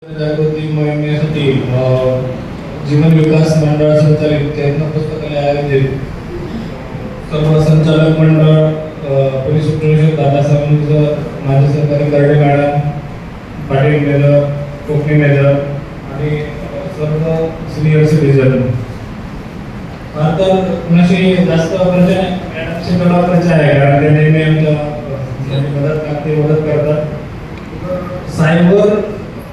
जागृती मोहिमेसाठी जीवन विकास मंडळ संचालित चैतन्य पुस्तकालय आयोजित सर्व संचालक मंडळ पोलीस उपनिरीक्षक दादासाहेब माजी सरकारी Karade madam Patil major Kokani major आणि सर्व सिनियर सिटीजन भारतात कुणाशी जास्त मॅडमशी परिचय आहे कारण ते नेहमी आमच्या मदत करतात. सायबर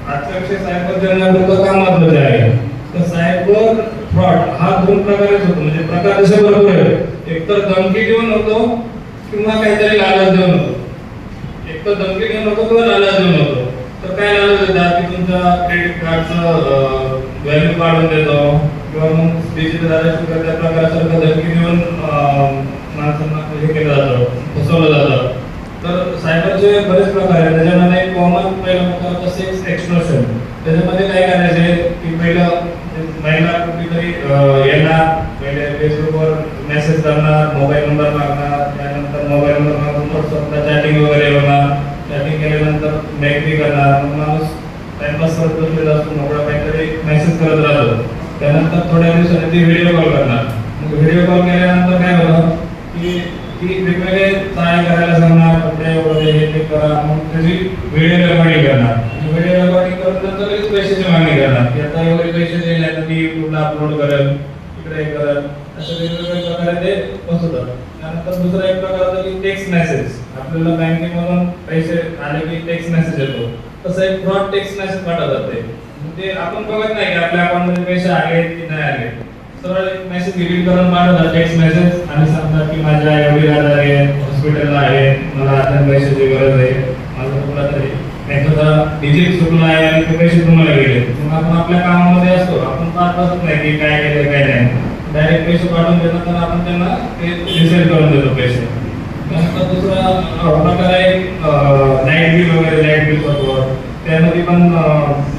आजच्या सायबर जगण्याबद्दल का महत्त्वाचे आहे तर सायबर फ्रॉड हा दोन प्रकारेच होतो. म्हणजे प्रकार जसे बरोबर आहे एक तर धमकी देऊन होतो किंवा काहीतरी लालच देऊन होतो. एक तर धमकी देऊन होतो किंवा लालच देऊन होतो. तर काय लालच देतात की तुमच्या क्रेडिट कार्डचं व्हॅल्यू काढून देतो किंवा मग डिजिटल अरेस्ट त्या प्रकारासारखं धमकी देऊन माणसांना हे केलं जातं, फसवलं जातं. तर सायबरचे बरेच प्रकार आहेत. त्याच्यामध्ये कॉमन पहिला प्रकार होता सेक्स एक्सटॉर्शन. त्याच्यामध्ये काय करायचे की पहिलं महिला कुठेतरी येणार, पहिले फेसबुकवर मेसेज करणार, मोबाईल नंबर मागणार, त्यानंतर मोबाईल नंबर मागून व्हॉट्सअपला चॅटिंग वगैरे होणार. चॅटिंग केल्यानंतर मेकरी करणार, मग माणूस टाइमपास करत बसलेला असतो, मोबाईल काहीतरी मेसेज करत राहतो. त्यानंतर थोड्या दिवसांनी ती व्हिडिओ कॉल करणार. मग व्हिडिओ कॉल केल्यानंतर काय होतं की ती वेगवेगळे तयार करायला सांगणार, कपडे वगैरे हे ते करा. मग त्याची व्हिडिओ रेकॉर्डिंग करणार. व्हिडिओ रेकॉर्डिंग करून नंतर लगेच पैशाची मागणी करणार की आता एवढे पैसे दिले तर मी युट्यूबला अपलोड करेल, इकडे करेल. अशा वेगवेगळ्या प्रकारे ते फसवतात. त्यानंतर दुसरा एक प्रकार होता की टेक्स्ट मेसेज. आपल्याला बँकेमधून पैसे आले की टेक्स्ट मेसेज येतो, तसं एक फ्रॉड टेक्स्ट मेसेज पाठवतात. ते आपण बघत नाही की आपल्या अकाउंटमध्ये पैसे आले की नाही आले. सरळ मेसेज डिलीट करून पाठवतात टेक्स्ट मेसेज आणि सांगतात की माझ्या एवढी आजारी आहे, हॉस्पिटलला आहे, मला अर्जंट पैशाची गरज आहे, माझं कुठला तरी एखादा डिजिट चुकला आहे आणि ते पैसे तुम्हाला गेले. मग आपण आपल्या कामामध्ये असतो, आपण पाहत बसत नाही की काय केलं काय नाही. डायरेक्ट पैसे पाठवून देतात तर आपण त्यांना ते रिसेट करून देतो पैसे. त्यानंतर दुसरा प्रकार आहे लाईट बिल वगैरे, लाईट बिल बरोबर त्यामध्ये पण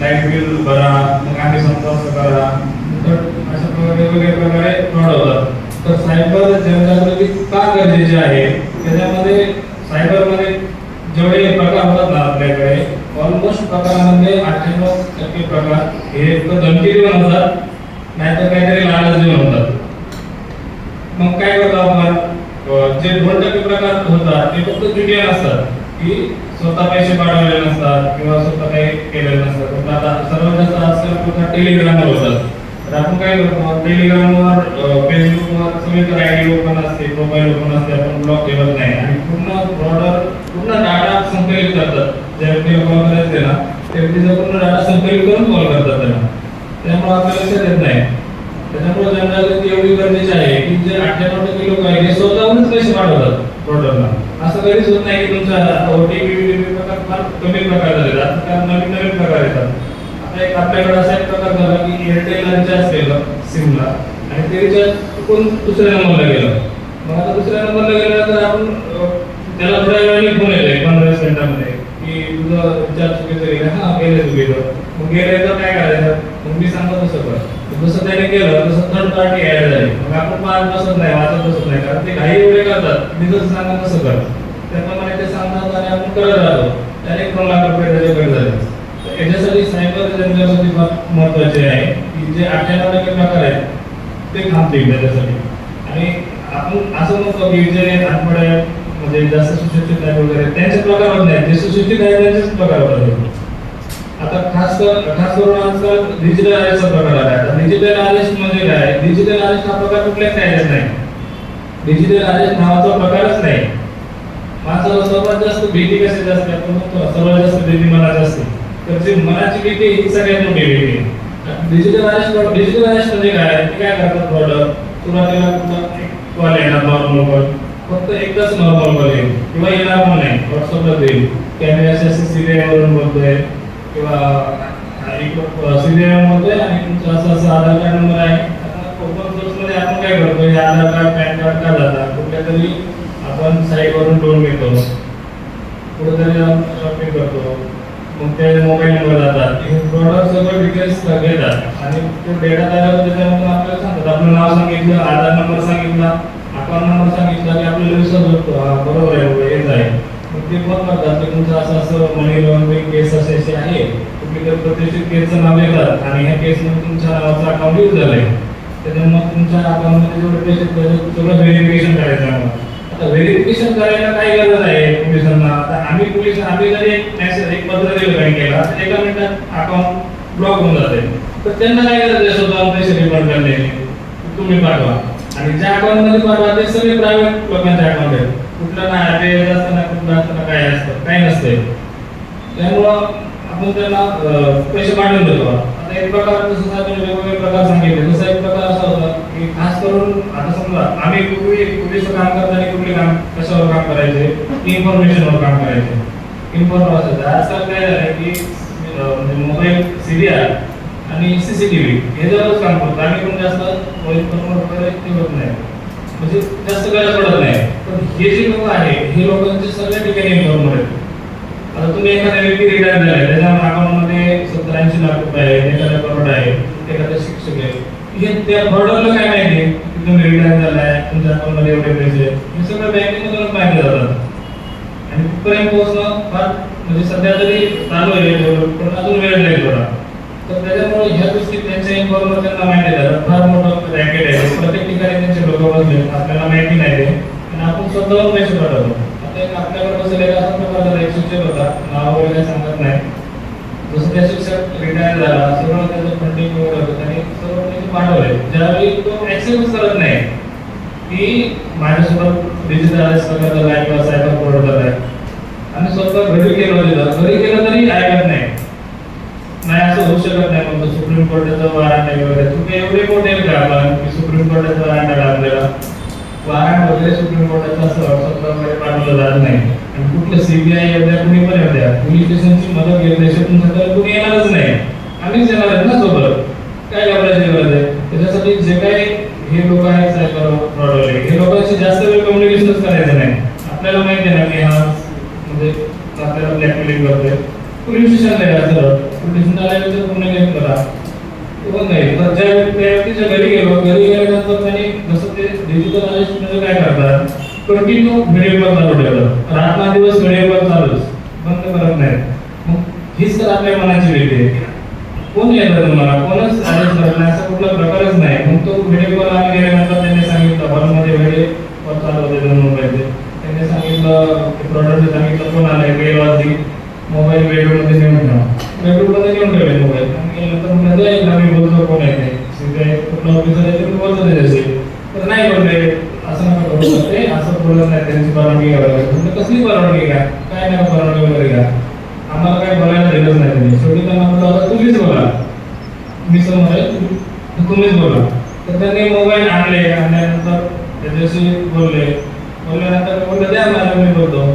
लाईट बिल भरा, मग आम्ही संपर्क करा. अशा प्रकारे वेगवेगळ्या प्रकारे फ्रॉड होतात. तर सायबर जनजागृती का गरजेची आहे त्याच्यामध्ये सायबरमध्ये जेवढे प्रकार होतात ना आपल्याकडे ऑलमोस्ट प्रकारामध्ये 98% प्रकार हे फक्त धमकी देऊन होतात, नाहीतर काहीतरी लालच देऊन होतात. मग काय करतो आपण, जे 2% प्रकार होतात ते फक्त चुकीचे असतात की स्वतः पैसे पाठवलेले नसतात किंवा स्वतः काही केलेले नसतात. आता सर्वात जास्त आजकाल प्रकार टेलिग्रामवर होतात. तर आपण काय करतो टेलिग्रामवर, फेसबुकवर सगळीकडे आयडी ओपन असते, प्रोफाईल ओपन असते, आपण ब्लॉक ठेवत नाही आणि पूर्ण डाटा संकलित करतात. ज्या व्यक्तीला कॉल करायचे ना त्या व्यक्तीचा पूर्ण डाटा संकलित करून कॉल करतात त्यांना. त्यामुळे आपल्याला लक्षात येत नाही. त्याच्यामुळे जनजागृती एवढी गरजेची आहे की जे 98% लोक आहेत हे स्वतःहूनच पैसे पाठवतात फ्रॉडरला. असं कधीच होत नाही की तुमचा ओटीपी प्रकार फार कमी प्रकार झाले, आता नवीन नवीन प्रकार येतात. आता एक आपल्याकडे असा एक प्रकार झाला की एअरटेलला रिचार्ज केलं सिमला आणि ते रिचार्ज चुकून दुसऱ्या नंबरला गेलं. मग आता दुसऱ्या नंबरला गेल्यानंतर आपण त्याला थोड्या वेळाने फोन येतोय 15-20 मिनिटांमध्ये की तुझं रिचार्ज चुकीचं गेलं. हां गेले चुकीचं. मग गेले तर काय करायचं, मग मी सांगतो तसं कर. जसं त्याने केलं तसं थर्ड पार्टी ऍड झाली. मग आपण पाहत बसत नाही, वाचत बसत नाही, कारण ते घाई एवढे करतात. मी जसं सांगा तसं कर, त्याप्रमाणे ते सांगतात आणि आपण करत राहतो. त्याने 1 लाख रुपये त्याच्याकडे झाले. याच्यासाठी सायबर जनजागृती फार महत्त्वाची आहे की जे 98% प्रकार आहेत ते थांबतील त्याच्यासाठी. आणि आपण असं म्हणतो की जे अनपढ आहेत म्हणजे जास्त सुशिक्षित आहेत वगैरे त्यांचे प्रकार होत नाही, जे सुशिक्षित आहेत त्यांचेच प्रकार होतात. आता खास करून आजकाल डिजिटल अरेस्टचा प्रकार आला आहे. आता डिजिटल अरेस्ट म्हणजे काय, डिजिटल अरेस्ट हा प्रकार कुठल्याच कायद्यात नाही. डिजिटल अरेस्ट नावाचा प्रकारच नाही. माणसाला सर्वात जास्त भीती कशाची असते, आपण म्हणतो सर्वात जास्त भीती मनाची असते. तर जी मनाची भीती ही सगळ्यात मोठी भीती. डिजिटल अरेस्ट म्हणजे काय, ते काय करतात फ्रॉडर, सुरुवातीला कॉल येणार नॉर्मल कॉल, फक्त एकदाच नॉर्मल कॉल येईल किंवा येणार पण नाही, व्हॉट्सअपला देईल कॅमेरा CCTV वरून बोलतोय किंवा CCTV बोलतोय आणि तुमचा असं आधार कार्ड नंबर आहे. आता ओपन सोर्समध्ये आपण काय करतो, हे आधार कार्ड पॅन कार्ड का जातात, कुठल्या तरी आपण साईटवरून लोन घेतो, कुठेतरी शॉपिंग करतो, मग ते मोबाईल नंबर जातात. हे प्रॉडक्ट सगळं डिटेल्स घेतात आणि तो डेटा तयार होतो. त्याच्यामधून आपल्याला सांगतात, आपलं नाव सांगितलं, आधार नंबर सांगितला, अकाउंट नंबर सांगितला की आपल्याला विश्वास होतो, हा बरोबर आहे हेच आहे. मग ते फोन करतात की तुमचं असं असं मनी लॉन्ड्रिंग केस अशी आहे, कुठली तर प्रतिष्ठित केसचं नाव येतात आणि ह्या केसमध्ये तुमच्या नावाचं अकाउंट यूज झालंय, त्याच्यामुळे मग तुमच्या अकाउंटमध्ये जेवढे पैसे सगळं व्हेरिफिकेशन करायचं आहे. आता व्हेरिफिकेशन करायला काही गरज आहे पोलिसांना. आता आम्ही जर एक पत्र दिलं बँकेला तर एका मिनिटात अकाउंट ब्लॉक होऊन जाते, तर त्यांना काय गरज आहे स्वतः पैसे रिफंड करण्याची, तुम्ही पाठवा. आणि ज्या अकाउंट मध्ये पाठवा ते सगळे प्रायव्हेट लोकांचे अकाउंट आहेत, कुठलं ना आरबीआय असतं ना कुठलं असतं ना काय असतं, काही नसतंय. त्यामुळं आपण त्यांना पैसे पाठवून देतो. आता एक प्रकार जसं आपण वेगवेगळे प्रकार सांगितले, जसा एक प्रकार असा होता की खास करून आता समजा आम्ही पूर्वी पोलिस काम करताना कुठले काम कशावर काम करायचे, इन्फॉर्मेशनवर काम करायचे, इन्फॉर्मेशन. आजकाल काय झालं की म्हणजे मोबाईल, सीरियल आणि सीसीटीव्ही हे जरच काम करतो. आम्ही पण जास्त वगैरे ठेवत नाही, म्हणजे जास्त गरज पडत नाही. पण हे जे लोक आहे हे लोकांचे सगळ्या ठिकाणी इन्फॉर्मर आहेत. आता तुम्ही एखाद्या व्यक्ती रिटायर झालाय, त्याच्या अकाउंटमध्ये 70-80 लाख रुपये आहे, एखाद्या करोड आहे, एखादा शिक्षक आहे, हे त्या बॉर्डरला काय माहिती की तुम्ही रिटायर झालाय, तुमच्या अकाउंटमध्ये एवढे पैसे, हे सगळं बँकेमधूनच माहिती जातात. आणि तिथपर्यंत पोहोचणं फार म्हणजे सध्या तरी चालू आहे, पण अजून वेळ लागेल थोडा. तर त्याच्यामुळे ह्या गोष्टी त्यांच्या इन्फॉर्मर त्यांना माहिती झालं. फार मोठं रॅकेट आहे, प्रत्येक ठिकाणी त्यांचे लोक बसले, आपल्याला माहिती नाही ते, आणि आपण स्वतःहून पैसे पाठवतो. आता एक आपल्याकडे बसलेला असा प्रकारचा एक शिक्षक होता, नाव वगैरे सांगत नाही. जसं त्या शिक्षक रिटायर झाला, सगळं त्याचं फंडिंग वगैरे होतं, त्यांनी सर्व पैसे पाठवले. ज्यावेळी तो ऍक्सेप्टच करत नाही की माझ्यासोबत डिजिटल अरेस्ट करण्यात आलाय किंवा सायबर फ्रॉड झालाय, आणि स्वतः घरी गेलो तिथं, घरी गेलं तरी ऐकत नाही. नाही असं होऊ शकत नाही, मग सुप्रीम कोर्टाचं वॉरंट आहे वगैरे, तुम्ही एवढे मोठे का की सुप्रीम कोर्टाचं वॉरंट आहे आपल्याला, वॉरंट वगैरे सुप्रीम कोर्टाचं असं व्हॉट्सअपला वगैरे पाठवलं जात नाही. आणि कुठलं सीबीआय येऊ द्या, कुणी पण येऊ द्या, पोलीस स्टेशनची मदत घेतल्याशिवाय तुमच्याकडे कुणी येणारच नाही. आम्हीच येणार आहेत ना सोबत, काय घाबरायची गरज आहे. त्याच्यासाठी जे काही हे लोक आहेत सायबर फ्रॉडवाले, हे लोकांशी जास्त वेळ कम्युनिकेशनच करायचं नाही. आपल्याला माहिती आहे ना की हा म्हणजे आपल्याला ब्लॅकमेलिंग करतोय, पोलीस स्टेशनला यायचं, पोलीस स्टेशनला गुन्हे घेत करा नाही. तर ज्या व्यक्तीच्या घरी गेल्यानंतर त्यांनी जसं ते डिजिटल अरेस्ट म्हणजे काय करतात, कंटिन्यू व्हिडिओ कॉल चालू ठेवतात, रात्र दिवस व्हिडिओ कॉल चालूच, बंद करत नाही. मग हीच तर आपल्या मनाची भीती आहे. कोण येतं तुम्हाला, कोणच अरेस्ट करत नाही, असा कुठला प्रकारच नाही. मग तो व्हिडिओ कॉल आम्ही गेल्यानंतर त्यांनी सांगितलं, हॉलमध्ये व्हिडिओ कॉल चालू होते 2 मोबाईलचे, त्यांनी सांगितलं प्रॉडक्ट सांगितलं कोण आलंय, बेलवाजी मोबाईल बेडरूममध्ये नेऊन ठेवा, बेडरूममध्ये नेऊन ठेवले मोबाईल. आणि नंतर म्हणजे आम्ही बोलतो कोण आहे ते, सीबीआय कुठला ऑफिसर आहे ते बोलतो त्याच्याशी, तर नाही बोलले असं नका करू शकते, असं बोलत नाही, त्यांची परवानगी घ्यावी लागेल. म्हणजे कसली परवानगी घ्या, काय नाही परवानगी वगैरे घ्या, आम्हाला काय बोलायला दिलंच नाही त्यांनी. शेवटी त्यांना म्हटलं आता तुम्हीच बोला, मी समोर तुम्हीच बोला. तर त्यांनी मोबाईल आणले, आणल्यानंतर त्याच्याशी बोलल्यानंतर बोललं द्या मला, मी बोलतो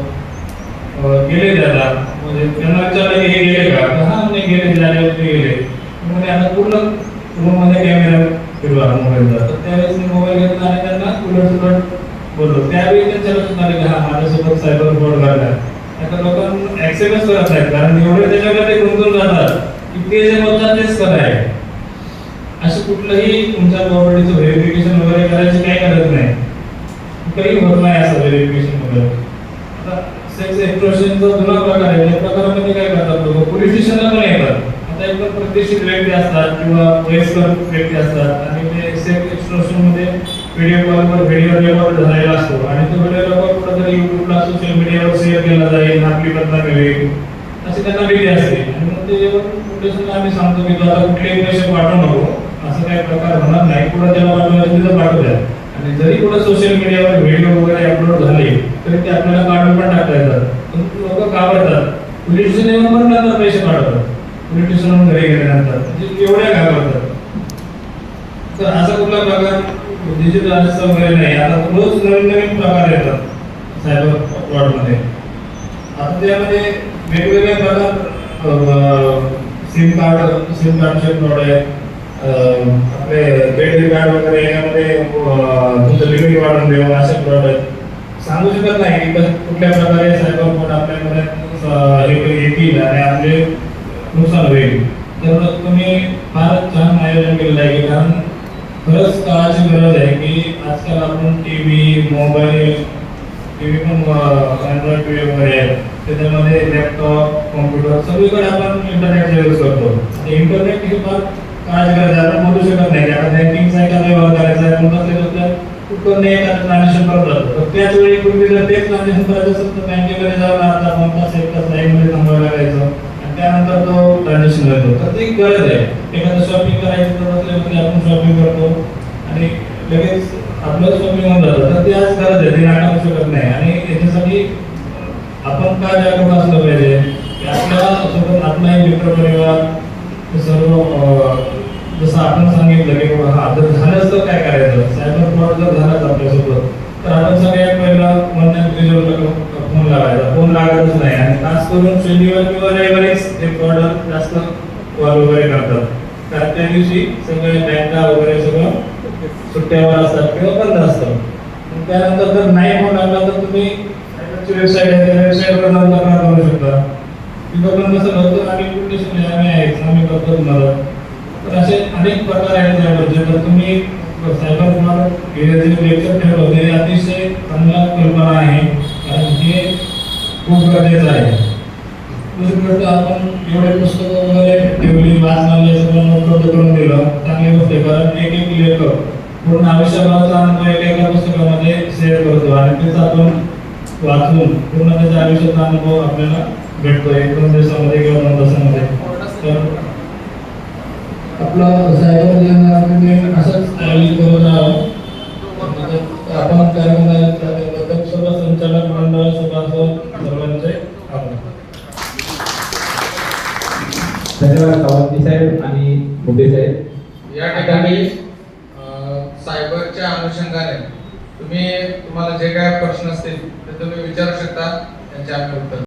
गेले त्याला, म्हणजे त्यांना विचारलं की हे गेले का, हा नाही गेले, झाले ते गेले. म्हणजे आता पूर्ण रूममध्ये कॅमेरा फिरवा मोबाईलचा. तर त्यावेळेस मी मोबाईल घेतला आणि त्यांना उलट बोललो. त्यावेळी त्यांच्या लक्षात आले की हा माझ्यासोबत सायबर फ्रॉड घडला. आता लोकांना ऍक्सेप्टच करत नाहीत, कारण एवढे त्याच्यामध्ये गुंतून जातात की ते जे बोलतात तेच खरं आहे. असं कुठलंही तुमच्या प्रॉपर्टीचं व्हेरिफिकेशन वगैरे करायची काही गरज नाही, काही होत नाही असं व्हेरिफिकेशन वगैरे. आता सेक्स एक्सटॉर्शनचा जुना प्रकार आहे, त्या प्रकारामध्ये काय करतात लोक, पोलीस स्टेशनला पण येतात. आता एकदम प्रतिष्ठित व्यक्ती असतात किंवा वयस्कर व्यक्ती असतात आणि ते सेक्स एक्सटॉर्शन मध्ये व्हिडिओ कॉलवर व्हिडिओ रेकॉर्ड झालेला असतो आणि तो व्हिडिओ रेकॉर्ड कुठेतरी युट्यूबला सोशल मीडियावर शेअर केला जाईल, आपली बदनामी होईल अशी त्यांना भीती असते. आणि मग ते पोलिसांना आम्ही सांगतो की आता कुठलेही पैसे पाठवू नको, असं काही प्रकार होणार नाही, कुठं त्याला पाठवायचं तिथं पाठवू द्या. आणि जरी कुठं सोशल मीडियावर व्हिडिओ वगैरे अपलोड झाले तरी ते आपल्याला काढून पण टाकता येतात. पण लोक घाबरतात, पोलीस स्टेशन येऊन पण नंतर पैसे पाठवतात, पोलीस स्टेशनहून घरी गेल्यानंतर, म्हणजे एवढ्या घाबरतात. तर असा कुठला प्रकार डिजिटल अरेस्ट वगैरे नाही. आता रोज नवीन नवीन प्रकार येतात सायबर फ्रॉडमध्ये. आता त्यामध्ये वेगवेगळे प्रकार, सिम कार्डचे फ्रॉड आहेत, आपले क्रेडिट कार्ड वगैरे यामध्ये तुमचं लिमिट वाढवून देऊन असे फ्रॉड आहेत. सांगू शकत नाही की कुठल्या प्रकारे सायबर फ्रॉड आपल्यामध्ये येतील आणि आपले नुकसान होईल. तर तुम्ही फारच छान आयोजन केलेलं आहे, कारण खरंच काळाची गरज आहे की आजकाल आपण टीव्ही, मोबाईल टीव्ही पण अँड्रॉइड टीव्ही वगैरे आहेत, त्याच्यामध्ये लॅपटॉप कॉम्प्युटर सगळीकडे आपण इंटरनेटचा यूज करतो. इंटरनेट ही फार काळजी करायची, आपण बोलू शकत नाही की आता बँकिंगचा एखादा व्यवहार करायचा आहे म्हणून कुठून एखादं ट्रान्झॅक्शन करत जातो, तर त्याच वेळी पूर्वी जर तेच ट्रान्झॅक्शन करायचं असेल तर बँकेमध्ये जाऊन आता 5 तास 1 तास लाईनमध्ये थांबावं लागायचं आणि त्यानंतर तो ट्रान्झॅक्शन होतो. तर ती गरज आहे. एखादं शॉपिंग करायचं तर बसल्या आपण शॉपिंग करतो आणि लगेच आपलं शॉपिंग होऊन जातं. तर ती आज गरज आहे, ती नाकारू शकत नाही. आणि याच्यासाठी आपण काय जागरूक असलं पाहिजे की आपल्या सोबत आपलाही मित्रपरिवार सर्व जसं आपण सांगितलं की बाबा हा जर झालंच तर काय करायचं, सायबर फ्रॉड जर झालाच आपल्यासोबत तर आपण सगळ्यात पहिलं फोन लावायचा. फोन लागतच नाही आणि खास करून शनिवार किंवा रविवारीच ते फ्रॉड जास्त कॉल वगैरे करतात, कारण त्या दिवशी सगळे बँका वगैरे सगळं सुट्ट्यावर असतात किंवा बंद असतात. त्यानंतर जर नाही फोन लागला तर तुम्ही सायबरची वेबसाईट आहे, त्या वेबसाईटवर जाऊन तक्रार करू शकता. तिथं पण कसं होतं आम्ही कुठे शिकले आम्ही आहेच, आम्ही करतो मदत. तर असे अनेक प्रकार आहेत सायबरचे. तर तुम्ही सायबर फ्रॉड हे जे लेक्चर ठेवलं ते अतिशय चांगला कल्पना आहे, कारण हे खूप गरजेचं आहे. दुसरी गोष्ट आपण एवढे पुस्तकं वगैरे ठेवली, वाचनालय सगळं उपलब्ध करून दिलं, चांगली गोष्ट आहे. कारण एक लेखक पूर्ण आयुष्यभराचा अनुभव एका पुस्तकामध्ये शेअर करतो आणि तेच आपण वाचून पूर्ण त्याच्या आयुष्याचा अनुभव आपल्याला भेटतो 1-2 दिवसामध्ये किंवा 2 तासामध्ये. तर आपलं सायबर जीवन असंच आयोजित करत राहावं. आपण त्याबद्दल सर्व संचालक मंडळ सभासद सर्वांचे आभार. धन्यवाद सावंती साहेब आणि मोठे साहेब. या ठिकाणी सायबरच्या अनुषंगाने तुम्हाला जे काय प्रश्न असतील ते तुम्ही विचारू शकता, त्यांचे आम्ही उत्तर